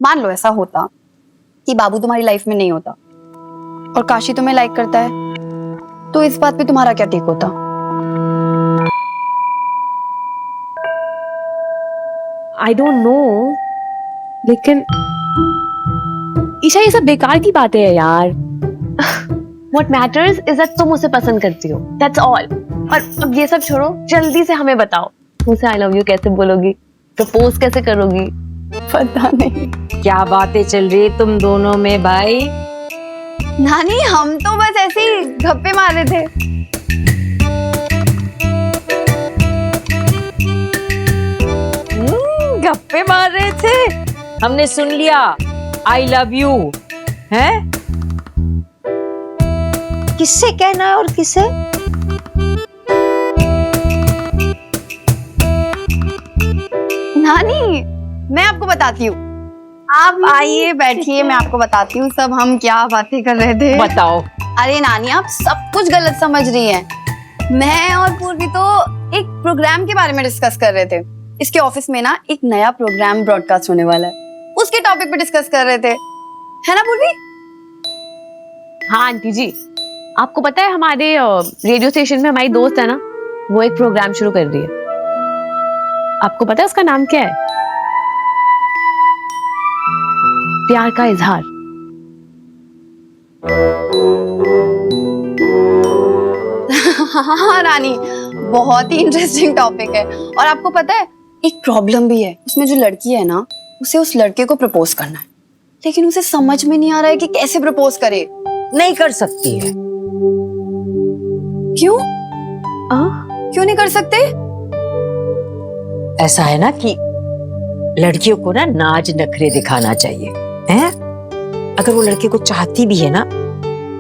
मान लो ऐसा होता कि बाबू तुम्हारी लाइफ में नहीं होता और काशी तुम्हें लाइक करता है, तो इस बात पे तुम्हारा क्या टेक होता? आई डोंट नो, लेकिन ईशा ये सब बेकार की बातें है यार। What matters is that तुम उसे पसंद करती हो, that's all। और अब ये सब छोड़ो, जल्दी से हमें बताओ उसे आई लव यू कैसे बोलोगी, प्रपोज कैसे करोगी? पता नहीं क्या बातें चल रही है तुम दोनों में भाई? नानी, हम तो बस ऐसे ही गप्पे मार रहे थे। गप्पे मार रहे थे, हमने सुन लिया आई लव यू है। किससे कहना है और किसे? नानी, मैं आपको बताती हूँ, आप आइए बैठिए, मैं आपको बताती हूँ सब हम क्या बातें कर रहे थे। बताओ। अरे नानी, आप सब कुछ गलत समझ रही हैं। मैं और पूर्वी तो एक प्रोग्राम के बारे में डिस्कस कर रहे थे। इसके ऑफिस में ना एक नया प्रोग्राम ब्रॉडकास्ट होने वाला है, उसके टॉपिक पे डिस्कस कर रहे थे, है ना पूर्वी? हाँ आंटी जी, आपको पता है हमारे रेडियो स्टेशन में हमारी दोस्त है ना, वो एक प्रोग्राम शुरू कर रही है। आपको पता है उसका नाम क्या है? प्यार का इजहार। हाँ रानी, बहुत ही इंटरेस्टिंग टॉपिक है। और आपको पता है एक प्रॉब्लम भी है, उसमें जो लड़की है ना, उसे उस लड़के को प्रपोज करना है, लेकिन उसे समझ में नहीं आ रहा है कि कैसे प्रपोज करे। नहीं कर सकती है। क्यों? क्यों नहीं कर सकते? ऐसा है ना कि लड़कियों को ना नाज नखरे दिखाना चाहिए हैं? अगर वो लड़के को चाहती भी है ना,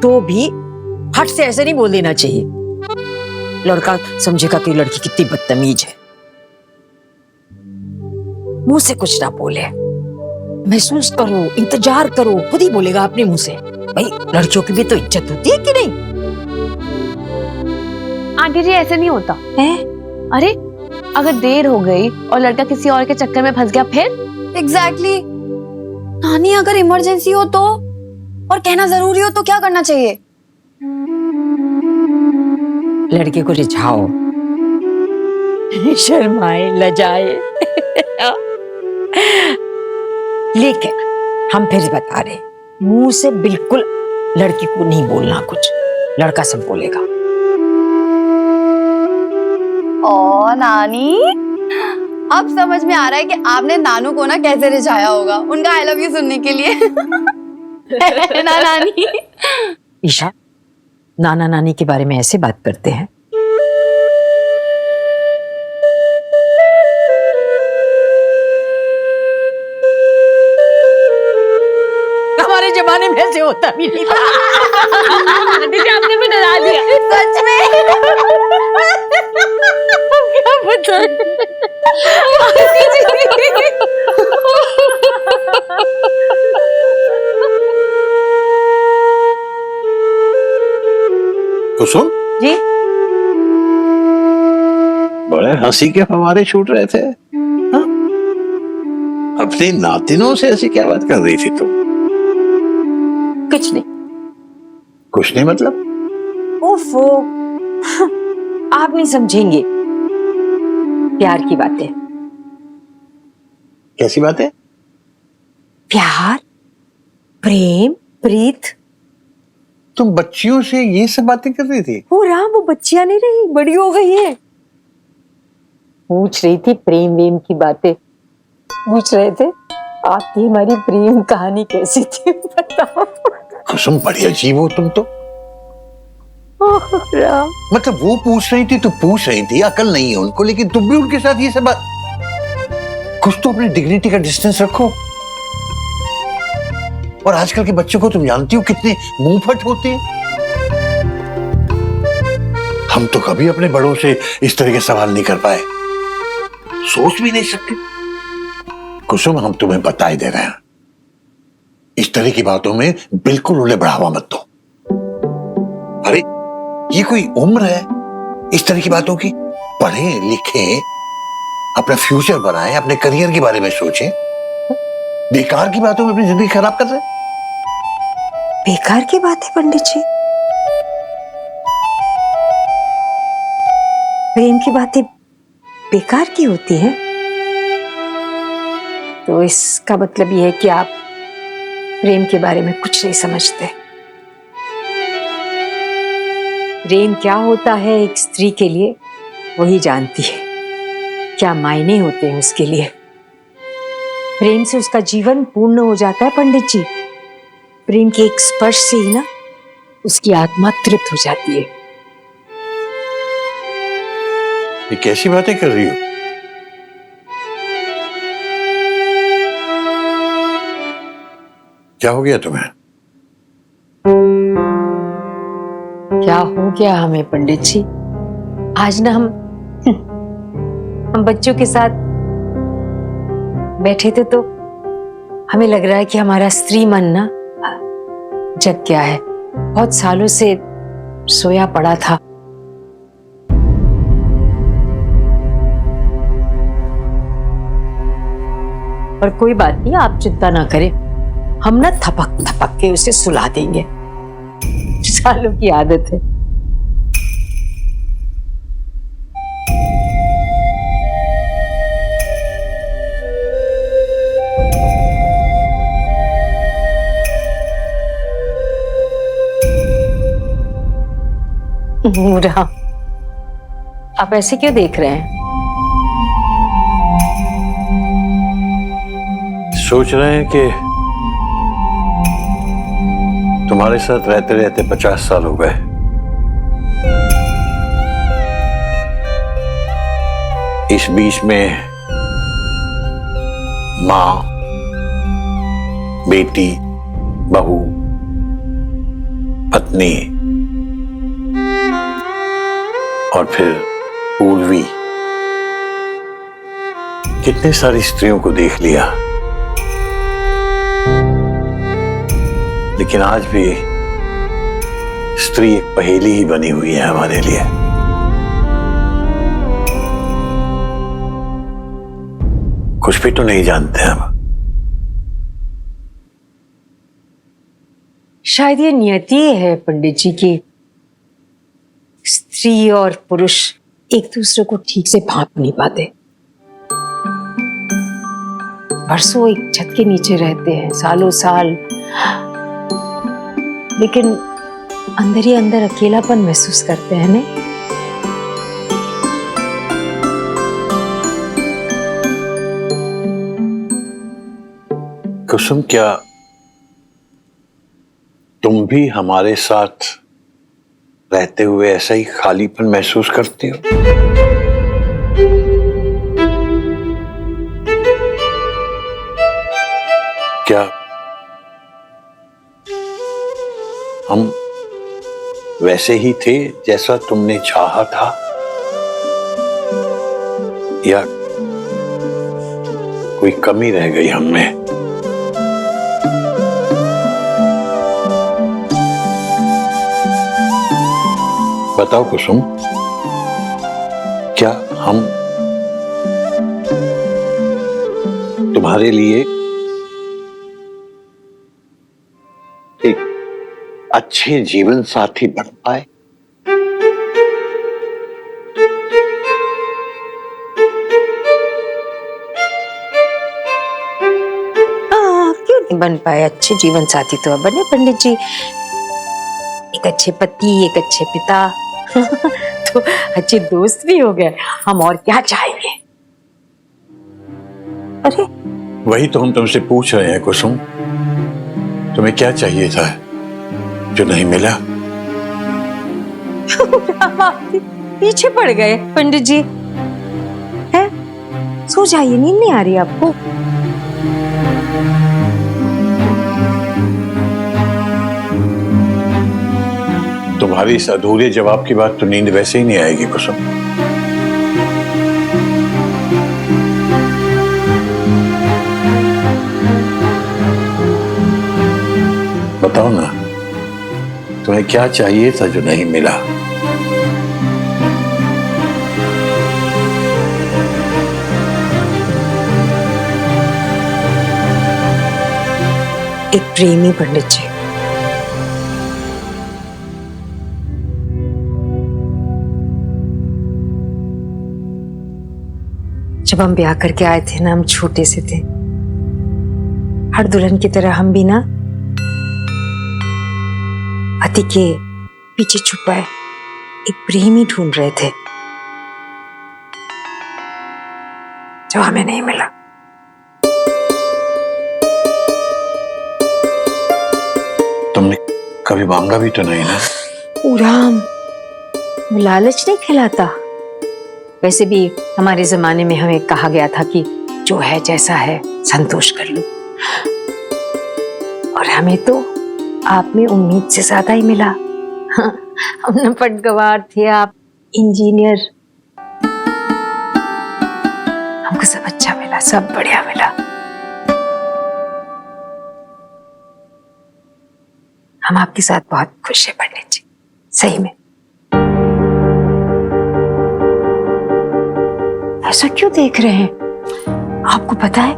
तो भी हट से ऐसे नहीं बोल देना चाहिए। लड़का समझेगा कि लड़की कितनी बदतमीज है। मुंह से कुछ ना बोले, महसूस करो, इंतजार करो, खुद ही बोलेगा अपने मुंह से। भाई लड़कियों की भी तो इज्जत होती है कि नहीं? आंटी जी ऐसे नहीं होता है। अरे अगर देर हो गई और लड़का किसी और के चक्कर में फंस गया फिर? एग्जैक्टली। नानी, अगर इमरजेंसी हो तो, और कहना जरूरी हो तो क्या करना चाहिए? लड़के को रिझाओ, शर्माए, लजाए। लेकिन हम फिर बता रहे, मुंह से बिल्कुल लड़की को नहीं बोलना कुछ, लड़का सब बोलेगा। ओ नानी, अब समझ में आ रहा है कि आपने नानू को ना कैसे रिझाया होगा उनका आई लव यू सुनने के लिए। ना नानी। ईशा, नाना नानी के बारे में ऐसे बात करते हैं? हमारे जमाने में ऐसे होता भी नहीं था। आंटी जी आपने भी डरा दिया। सच में? क्या पता? कुसुम जी? बड़े हंसी के फव्वारे छूट रहे थे। हाँ? अपनी नातिनों से ऐसी क्या बात कर रही थी तुम? कुछ नहीं। कुछ नहीं मतलब? ओफो, आप नहीं समझेंगे। प्यार की बातें। कैसी बातें? प्यार, प्रेम, प्रीत। तुम बच्चियों से ये सब बातें कर रही थी? हो रहा, वो बच्चियां नहीं रही, बड़ी हो गई है। पूछ रही थी प्रेम वेम की बातें। पूछ रहे थे आपकी हमारी प्रेम कहानी कैसी थी, बताओ। कुसुम, बड़ी अजीब हो तुम तो। राम। मतलब वो पूछ रही थी तो पूछ रही थी, अकल नहीं है उनको, लेकिन तुम भी उनके साथ ये सब बात। कुछ तो अपनी डिग्निटी का डिस्टेंस रखो। और आजकल के बच्चों को तुम जानती हो कितने मुंहफट होते हैं। हम तो कभी अपने बड़ों से इस तरह के सवाल नहीं कर पाए, सोच भी नहीं सकते। कुसुम, हम तुम्हें बता ही दे रहे हैं, इस तरह की बातों में बिल्कुल उन्हें बढ़ावा मत दो। अरे ये कोई उम्र है इस तरह की बातों की? पढ़ें लिखें, अपना फ्यूचर बनाएं, अपने करियर के बारे में सोचें। बेकार की बातों में अपनी जिंदगी खराब कर रहे हैं। बेकार की बात है पंडित जी। प्रेम की बातें बेकार की होती हैं? तो इसका मतलब यह है कि आप प्रेम के बारे में कुछ नहीं समझते। प्रेम क्या होता है एक स्त्री के लिए वही जानती है, क्या मायने होते हैं उसके लिए। प्रेम से उसका जीवन पूर्ण हो जाता है पंडित जी। प्रेम के एक स्पर्श से ही ना उसकी आत्मा तृप्त हो जाती है। ये कैसी बातें कर रही हो? क्या हो गया तुम्हें? क्या हो गया हमें पंडित जी? आज ना हम बच्चों के साथ बैठे थे तो हमें लग रहा है कि हमारा स्त्री मन ना जग गया है। बहुत सालों से सोया पड़ा था। और कोई बात नहीं, आप चिंता ना करें, हम ना थपक थपक के उसे सुला देंगे। सालों की आदत है। राम, आप ऐसे क्यों देख रहे हैं? सोच रहे हैं कि तुम्हारे साथ रहते रहते 50 साल हो गए। इस बीच में मां, बेटी, बहू, पत्नी और फिर पूर्वी, कितनी सारी स्त्रियों को देख लिया। लेकिन आज भी स्त्री एक पहेली ही बनी हुई है हमारे लिए। कुछ भी तो नहीं जानते हम। शायद ये नियति है पंडित जी की स्त्री और पुरुष एक दूसरे को ठीक से भांप नहीं पाते। बरसों एक छत के नीचे रहते हैं, सालों साल, लेकिन अंदर ही अंदर अकेलापन महसूस करते हैं ने? कुसुम, क्या तुम भी हमारे साथ रहते हुए ऐसा ही खालीपन महसूस करती हो? क्या हम वैसे ही थे जैसा तुमने चाहा था, या कोई कमी रह गई हम में? बताओ कुसुम, क्या हम तुम्हारे लिए एक अच्छे जीवन साथी बन पाए? क्यों नहीं बन पाए? अच्छे जीवन साथी तो अब बने पंडित जी। एक अच्छे पति, एक अच्छे पिता तो अच्छे दोस्त भी हो गए। हम और क्या चाहेंगे? अरे वही तो हम तुमसे पूछ रहे हैं कुसुम, तुम्हें क्या चाहिए था जो नहीं मिला? आप पीछे पड़ गए पंडित जी। है? सो जाइए, नींद नहीं आ रही आपको? तुम्हारी इस अधूरे जवाब के बाद तो नींद वैसे ही नहीं आएगी कुसुम। बताओ ना, तुम्हें क्या चाहिए था जो नहीं मिला? एक प्रेमी पंडित जी। जब हम ब्याह करके आए थे ना, हम छोटे से थे। हर दुल्हन की तरह हम भी ना पति के पीछे छुपाए एक प्रेमी ढूंढ रहे थे, जो हमें नहीं मिला। तुमने कभी मांगा भी तो नहीं ना? राम, लालच नहीं खिलाता। वैसे भी हमारे जमाने में हमें कहा गया था कि जो है जैसा है संतोष कर लो, और हमें तो आप में उम्मीद से ज्यादा ही मिला। हम न पटगवार थे, आप इंजीनियर। हमको सब अच्छा मिला, सब बढ़िया मिला। हम आपके साथ बहुत खुश हैं पंडित जी, सही में। ऐसा क्यों देख रहे हैं? आपको पता है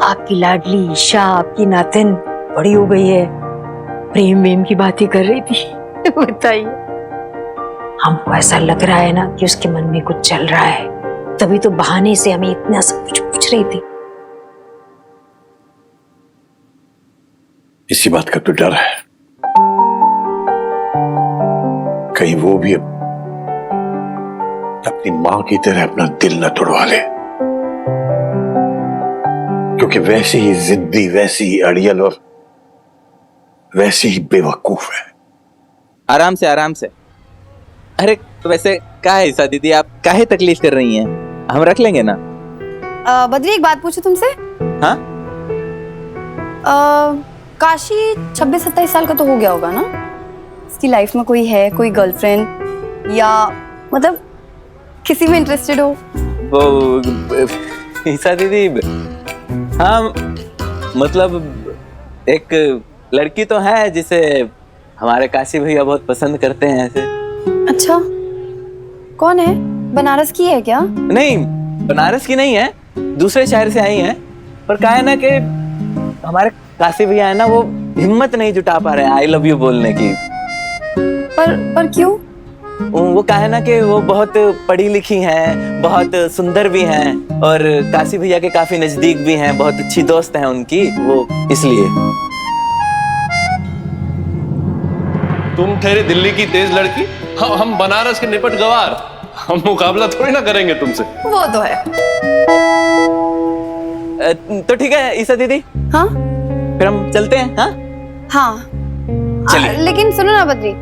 आपकी लाडली ईशा, आपकी नातिन बड़ी हो गई है, प्रेम वेम की बातें कर रही थी। बताइए, हमको ऐसा लग रहा है ना कि उसके मन में कुछ चल रहा है, तभी तो बहाने से हमें इतना सब कुछ पूछ रही थी। इसी बात का तो डर है, कहीं वो भी अपनी मां की तरह अपना दिल न तोड़वा ले, क्योंकि वैसी ही जिद्दी, वैसी ही अड़ियल और वैसी ही बेवकूफ है। आराम से आराम से। अरे तो वैसे क्या है ईसा दीदी, आप काहे तकलीफ कर रही हैं? हम रख लेंगे ना। बद्री, एक बात पूछूं तुमसे? हाँ? काशी 26-27 साल का तो हो गया होगा ना? इसकी लाइफ में कोई है, कोई गर्लफ्रेंड या मतलब किसी में इंटरेस्टेड हो? वो ईसा दीदी, हाँ मतलब एक लड़की तो है जिसे हमारे काशी भैया बहुत पसंद करते हैं ऐसे। अच्छा, कौन है? बनारस की है क्या? नहीं, बनारस की नहीं है, दूसरे शहर से आई है। पर क्या है ना कि हमारे काशी भैया है ना, वो हिम्मत नहीं जुटा पा रहे हैं आई लव यू बोलने की। पर क्यों? वो क्या है ना कि वो बहुत पढ़ी लिखी हैं, बहुत सुंदर भी हैं, और काशी भैया के काफी नजदीक भी हैं, बहुत अच्छी दोस्त हैं उनकी, वो इसलिए। तुम ठहरे दिल्ली की तेज लड़की, हम बनारस के निपट गवार, हम मुकाबला थोड़ी ना करेंगे तुमसे। वो तो है। तो ठीक है ईसा दीदी, हाँ फिर हम चलते हैं। हाँ हाँ, चलिए। लेकिन सुनो ना बद्री,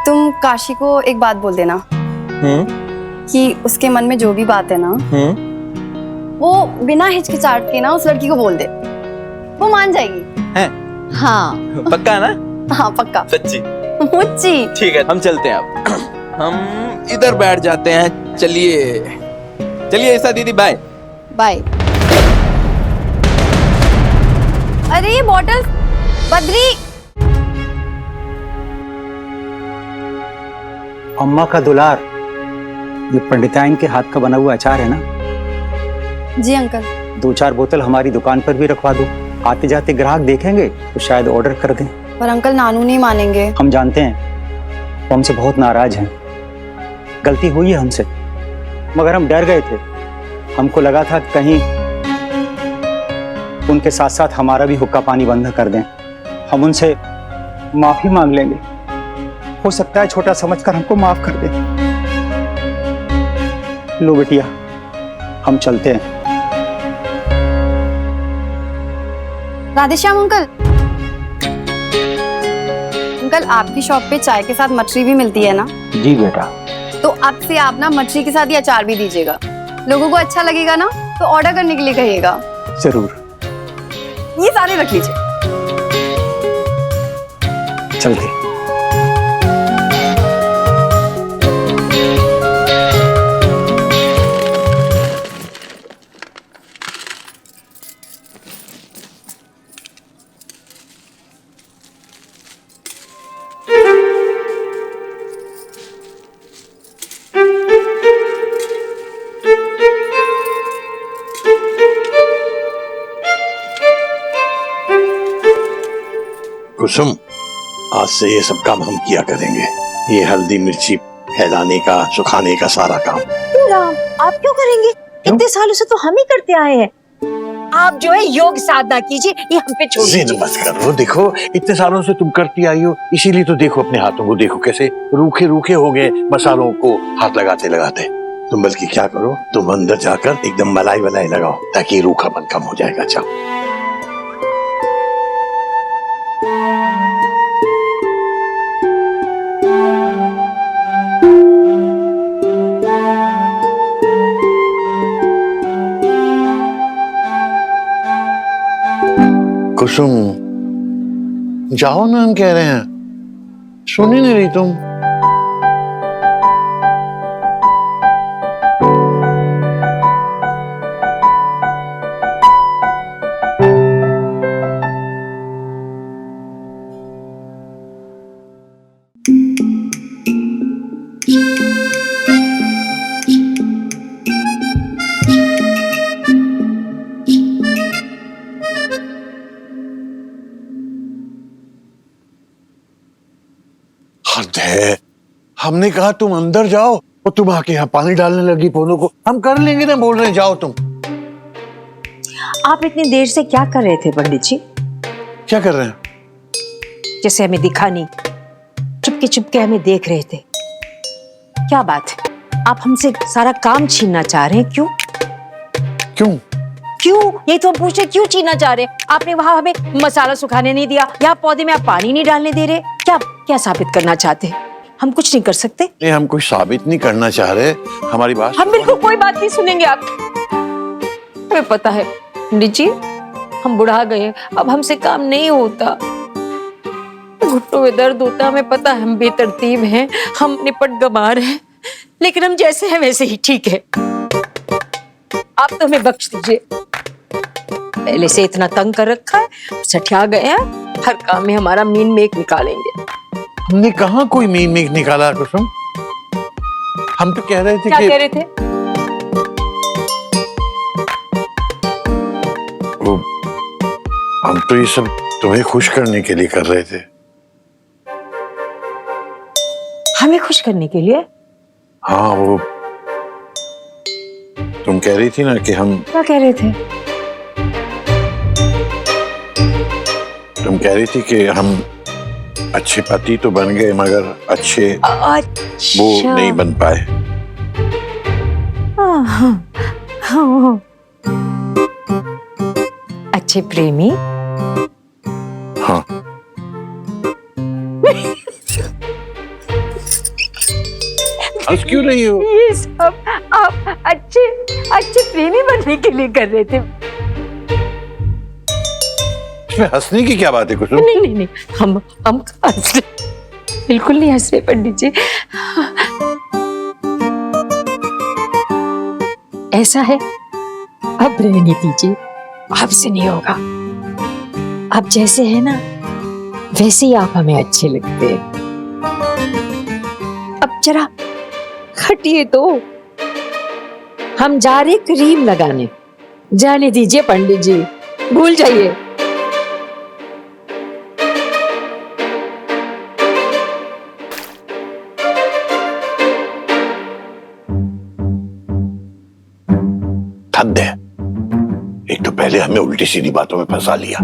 तुम काशी को एक बात बोल देना कि उसके मन में जो भी बात है ना, वो बिना हिचकिचाहट के ना उस लड़की को बोल दे, वो मान जाएगी। है? हाँ पक्का ना? हाँ पक्का, सच्ची? मुच्ची। ठीक है, हम चलते हैं अब। हम इधर बैठ जाते हैं। चलिए चलिए ईसा दीदी, बाय बाय। अरे ये बॉटल, बद्री। अम्मा का दुलार, ये पंडिताइन के हाथ का बना हुआ अचार है ना? जी अंकल। 2-4 बोतल हमारी दुकान पर भी रखवा दो, आते जाते ग्राहक देखेंगे तो शायद ऑर्डर कर दें। पर अंकल नानू नहीं मानेंगे। हम जानते हैं, वो हमसे बहुत नाराज हैं, गलती हुई है हमसे, मगर हम डर गए थे। हमको लगा था कहीं उनके साथ साथ हमारा भी हुक्का पानी बंद कर दें। हम उनसे माफी मांग लेंगे, हो सकता है छोटा समझकर हमको माफ कर दें। लो बेटिया, हम चलते हैं। राधेश्याम अंकल, अंकल आपकी शॉप पे चाय के साथ मछली भी मिलती है ना? जी बेटा। तो अब से आप ना मछली के साथ ही अचार भी दीजिएगा, लोगों को अच्छा लगेगा ना तो ऑर्डर करने के लिए कहिएगा। जरूर। ये सारे रख लीजिए। चलते। कुसुम, आज से ये सब काम हम किया करेंगे। ये हल्दी मिर्ची फैलाने का, सुखाने का सारा काम। क्यों राम, आप क्यों करेंगे? इतने सालों से तो हम ही करते आए हैं। आप जो है योग साधना कीजिए, ये हम पे छोड़ जिद दीजिए। मत करो, देखो इतने सालों से तुम करती आई हो, इसीलिए तो देखो अपने हाथों को, देखो कैसे रूखे रूखे हो गए मसालों को हाथ लगाते लगाते। तुम बल्कि क्या करो, तुम अंदर जाकर एकदम मलाई वलाई लगाओ ताकि रूखापन कम हो जाएगा। जाओ। कुसुम, जाओ ना, हम कह रहे हैं, सुन ही नहीं रही तुम। हद है, हमने कहा तुम अंदर जाओ और तुम आके यहाँ पानी डालने लगी पौधों को। हम कर लेंगे ना, बोल रहे हैं, जाओ तुम। आप इतनी देर से क्या कर रहे थे पंडित जी? क्या कर रहे हैं? जैसे हमें दिखा नहीं, चुपके चुपके हमें देख रहे थे। क्या बात है, आप हमसे सारा काम छीनना चाह रहे हैं? क्यों क्यों? क्यों, यही तो हम पूछ रहे, क्यों छीनना चाह रहे हैं? आपने वहां हमें मसाला सुखाने नहीं दिया, यहाँ पौधे में आप पानी नहीं डालने दे रहे। क्या क्या साबित करना चाहते हैं? हम कुछ नहीं कर सकते। नहीं, हम कुछ साबित नहीं करना चाह रहे, हमारी बात। हम बिल्कुल कोई बात नहीं सुनेंगे आप। हमें पता है पंडित जी, हम बुढ़ा गए, अब हमसे काम नहीं होता, घुटनों में दर्द होता, हमें पता है, हम बेतरतीब हैं, हम निपट गंवार हैं, लेकिन हम जैसे हैं वैसे ही ठीक है। आप तो हमें बख्श दीजिए। पहले से इतना तंग कर रखा है, सठिया गए हैं, हर काम में हमारा मीन मेक निकालेंगे। हमने कहाँ कोई मीन मेक निकाला कुसुम? हम तो कह रहे थे क्या कि कह रहे थे? वो, हम तो ये सब तुम्हें खुश करने के लिए कर रहे थे। हमें खुश करने के लिए? हाँ, वो तुम कह रही थी ना कि हम, क्या कह रहे थे? तुम कह रही थी कि हम अच्छे पति तो बन गए मगर अच्छे वो नहीं बन पाए। हाँ। अच्छे प्रेमी? हाँ। हंस क्यों रही हो? ये सब आप अच्छे प्रेमी बनने के लिए कर रहे थे? इसमें हंसने की क्या बात है कुसुम? नहीं, हम हंस रहे, बिल्कुल नहीं हंस रहे पंडित जी। ऐसा है, अब रहने दीजिए, आपसे नहीं होगा। आप जैसे हैं ना, वैसे ही आप हमें अच्छे लगते हैं। अब जरा हटिए तो, हम जा रहे क्रीम लगाने। जाने दीजिए पंडित जी, भूल जाइए। हद है, एक तो पहले हमें उल्टी सीधी बातों में फंसा लिया,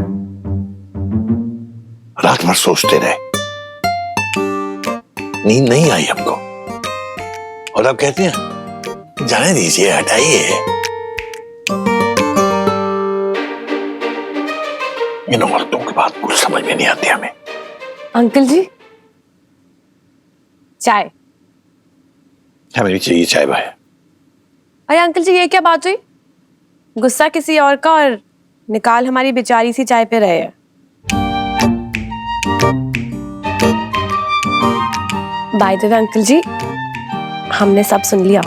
रात भर सोचते रहे, नींद नहीं आई हमको, और अब कहते हैं जाने दीजिए, हटाइए। इन औरतों की बात कुछ समझ में नहीं आती हमें। अंकल जी, चाय। हमें भी चाहिए चाय भाई। अरे अंकल जी, ये क्या बात हुई? गुस्सा किसी और का और निकाल हमारी बेचारी सी चाय पे रहे हैं। बाय द वे अंकल जी, हमने सब सुन लिया।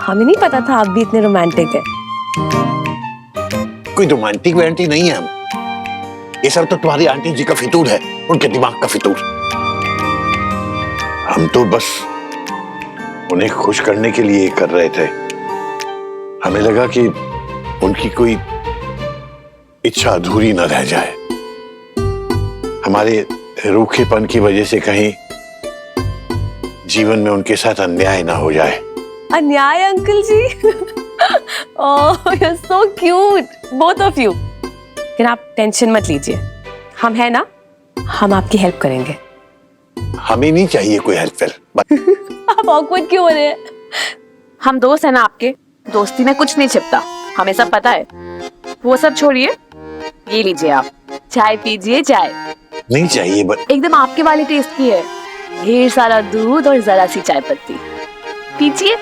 हमें नहीं पता था आप भी इतने रोमांटिक है। कोई रोमांटिक वैंटी नहीं है हम, ये सब तो तुम्हारी आंटी जी का फितूर है, उनके दिमाग का फितूर। हम तो बस उन्हें खुश करने के लिए कर रहे थे। हमें लगा कि उनकी कोई इच्छा अधूरी न रह जाए, हमारे रूखेपन की वजह से कहीं जीवन में उनके साथ अन्याय ना हो जाए। अन्याय uncle ji? Oh you are so cute both of you. लेकिन आप टेंशन मत लीजिए, हम है ना, हम आपकी हेल्प करेंगे। हमें नहीं चाहिए कोई हेल्प। आप ऑकवर्ड क्यों हो रहे हैं? हम दोस्त हैं ना आपके, दोस्ती में कुछ नहीं छिपता, हमें सब पता है। वो सब छोड़िए, ये लीजिए आप चाय पीजिए। चाय नहीं चाहिए बट एकदम आपके वाली टेस्ट की है, ढेर सारा दूध और जरा सी चाय पत्ती, पीजिए।